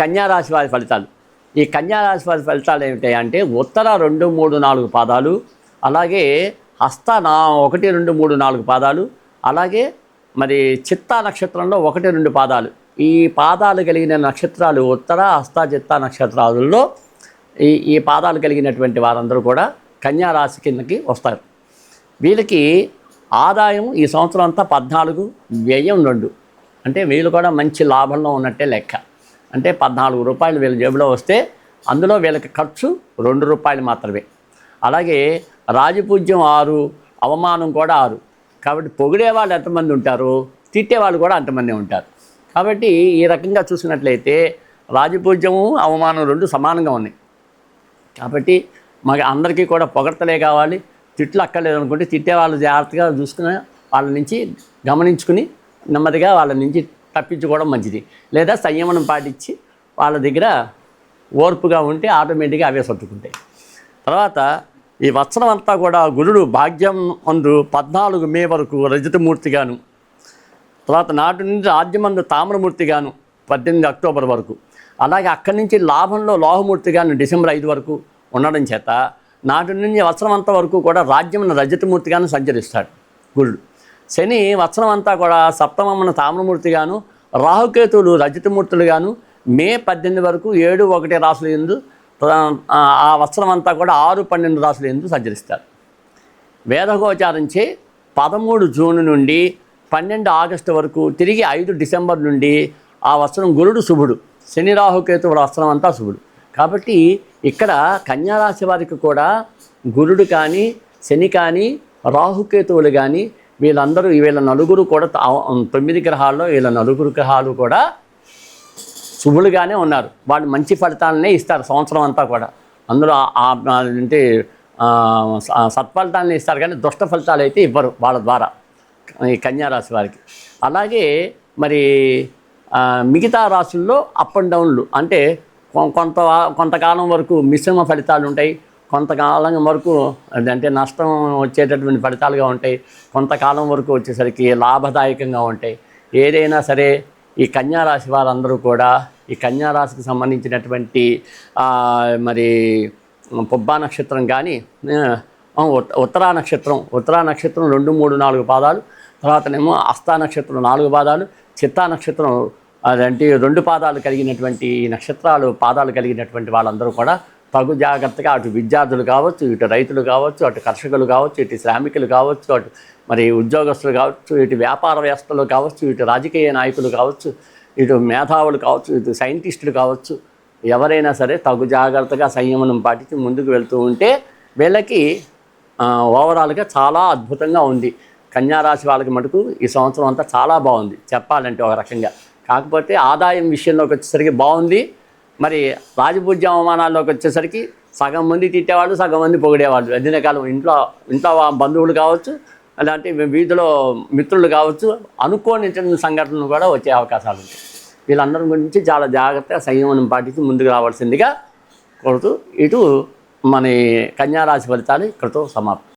కన్యా రాశి వారి ఫలితాలు. ఈ కన్యా రాశి వారి ఫలితాలు ఏమిటాయంటే ఉత్తర 2, 3, 4 పాదాలు, అలాగే హస్త 1, 2, 3, 4 పాదాలు, అలాగే మరి చిత్తా నక్షత్రంలో 1, 2 పాదాలు. ఈ పాదాలు కలిగిన నక్షత్రాలు ఉత్తర, హస్త, చిత్తా నక్షత్రాలలో ఈ పాదాలు కలిగినటువంటి వారందరూ కూడా కన్యా రాశి కిందకి వస్తారు. వీళ్ళకి ఆదాయం ఈ సంవత్సరం అంతా 14, వ్యయం 2. అంటే వీళ్ళు కూడా మంచి లాభంలో ఉన్నట్టే లెక్క. అంటే 14 రూపాయలు వీళ్ళ జేబులో వస్తే అందులో వీళ్ళకి ఖర్చు 2 రూపాయలు మాత్రమే. అలాగే రాజపూజ్యం 6, అవమానం కూడా 6. కాబట్టి పొగిడే వాళ్ళు ఎంతమంది ఉంటారు, తిట్టేవాళ్ళు కూడా అంతమంది ఉంటారు. కాబట్టి ఈ రకంగా చూసినట్లయితే రాజపూజ్యము, అవమానం 2 సమానంగా ఉన్నాయి. కాబట్టి మాకు అందరికీ కూడా పొగడ్తలే కావాలి, తిట్లు అక్కర్లేదు అనుకుంటే తిట్టేవాళ్ళు జాగ్రత్తగా చూసుకుని వాళ్ళ నుంచి గమనించుకుని నెమ్మదిగా వాళ్ళ నుంచి తప్పించుకోవడం మంచిది. లేదా సంయమనం పాటించి వాళ్ళ దగ్గర ఓర్పుగా ఉంటే ఆటోమేటిక్గా అవే సర్దుకుంటాయి. తర్వాత ఈ వత్సరం అంతా కూడా గురుడు భాగ్యం మందు 14 మే వరకు రజతమూర్తిగాను, తర్వాత నాటి నుంచి రాజ్యమందు తామ్రమూర్తిగాను 18 అక్టోబర్ వరకు, అలాగే అక్కడి నుంచి లాభంలో లోహమూర్తిగాను డిసెంబర్ 5 వరకు ఉండడం చేత నాటి నుంచి వత్సరం అంతా వరకు కూడా రాజ్యమున రజతమూర్తిగాను సంచరిస్తాడు గురుడు. శని వత్సరం అంతా కూడా సప్తమమున తామ్రమూర్తిగాను, రాహుకేతువులు రజతమూర్తులుగాను మే 18 వరకు 7, 1 రాశుల యందు ఆ వత్సరం అంతా కూడా 6, 12 రాశుల యందు సంచరిస్తారు. వేదగోచారించే 13 జూన్ నుండి 12 ఆగస్టు వరకు, తిరిగి 5 డిసెంబర్ నుండి ఆ వత్సరం గురుడు శుభుడు. శని రాహుకేతువుల వత్సరం అంతా శుభుడు. కాబట్టి ఇక్కడ కన్యారాశి వారికి కూడా గురుడు కానీ, శని కానీ, రాహుకేతువులు కానీ వీళ్ళ నలుగురు కూడా 9 గ్రహాల్లో వీళ్ళ నలుగురు గ్రహాలు కూడా శుభులుగానే ఉన్నారు. వాళ్ళు మంచి ఫలితాలనే ఇస్తారు సంవత్సరం అంతా కూడా. అందులో అంటే సత్ఫలితాలని ఇస్తారు కానీ దుష్ట ఫలితాలు అయితే ఇవ్వరు వాళ్ళ ద్వారా ఈ కన్యారాశి వారికి. అలాగే మరి మిగతా రాశుల్లో అప్ అండ్ డౌన్లు, అంటే కొంతకాలం వరకు మిశ్రమ ఫలితాలు ఉంటాయి, కొంతకాలం వరకు అంటే నష్టం వచ్చేటటువంటి ఫలితాలుగా ఉంటాయి, కొంతకాలం వరకు వచ్చేసరికి లాభదాయకంగా ఉంటాయి. ఏదైనా సరే ఈ కన్యారాశి వారందరూ కూడా ఈ కన్యారాశికి సంబంధించినటువంటి మరి పుబ్బా నక్షత్రం కానీ, ఉత్తరా నక్షత్రం 2, 3, 4 పాదాలు, తర్వాతనేమో హస్తా నక్షత్రం 4 పాదాలు, చిత్తా నక్షత్రం అదంటే 2 పాదాలు కలిగినటువంటి నక్షత్రాలు పాదాలు కలిగినటువంటి వాళ్ళందరూ కూడా తగు జాగ్రత్తగా అటు విద్యార్థులు కావచ్చు, ఇటు రైతులు కావచ్చు, అటు కర్షకులు కావచ్చు, ఇటు శ్రామికులు కావచ్చు, అటు మరి ఉద్యోగస్తులు కావచ్చు, ఇటు వ్యాపారవేత్తలు కావచ్చు, ఇటు రాజకీయ నాయకులు కావచ్చు, ఇటు మేధావులు కావచ్చు, ఇటు సైంటిస్టులు కావచ్చు, ఎవరైనా సరే తగు జాగ్రత్తగా సంయమనం పాటించి ముందుకు వెళ్తూ ఉంటే వీళ్ళకి ఓవరాల్గా చాలా అద్భుతంగా ఉంది. కన్యారాశి వాళ్ళకి మటుకు ఈ సంవత్సరం అంతా చాలా బాగుంది చెప్పాలంటే ఒక రకంగా. కాకపోతే ఆదాయం విషయంలోకి వచ్చేసరికి బాగుంది. మరి రాజపూజ్య అవమానాల్లోకి వచ్చేసరికి సగం మంది తిట్టేవాళ్ళు, సగం మంది పొగిడేవాళ్ళు. అదినకాలం ఇంట్లో బంధువులు కావచ్చు, అలాంటి వీధిలో మిత్రులు కావచ్చు, అనుకోని సంఘటనలు కూడా వచ్చే అవకాశాలు ఉంటాయి. వీళ్ళందరి గురించి చాలా జాగ్రత్తగా సంయమనం పాటించి ముందుకు రావాల్సిందిగా కోరుతూ ఇటు మన కన్యారాశి ఫలితాలు ఇక్కడితో సమాప్తం.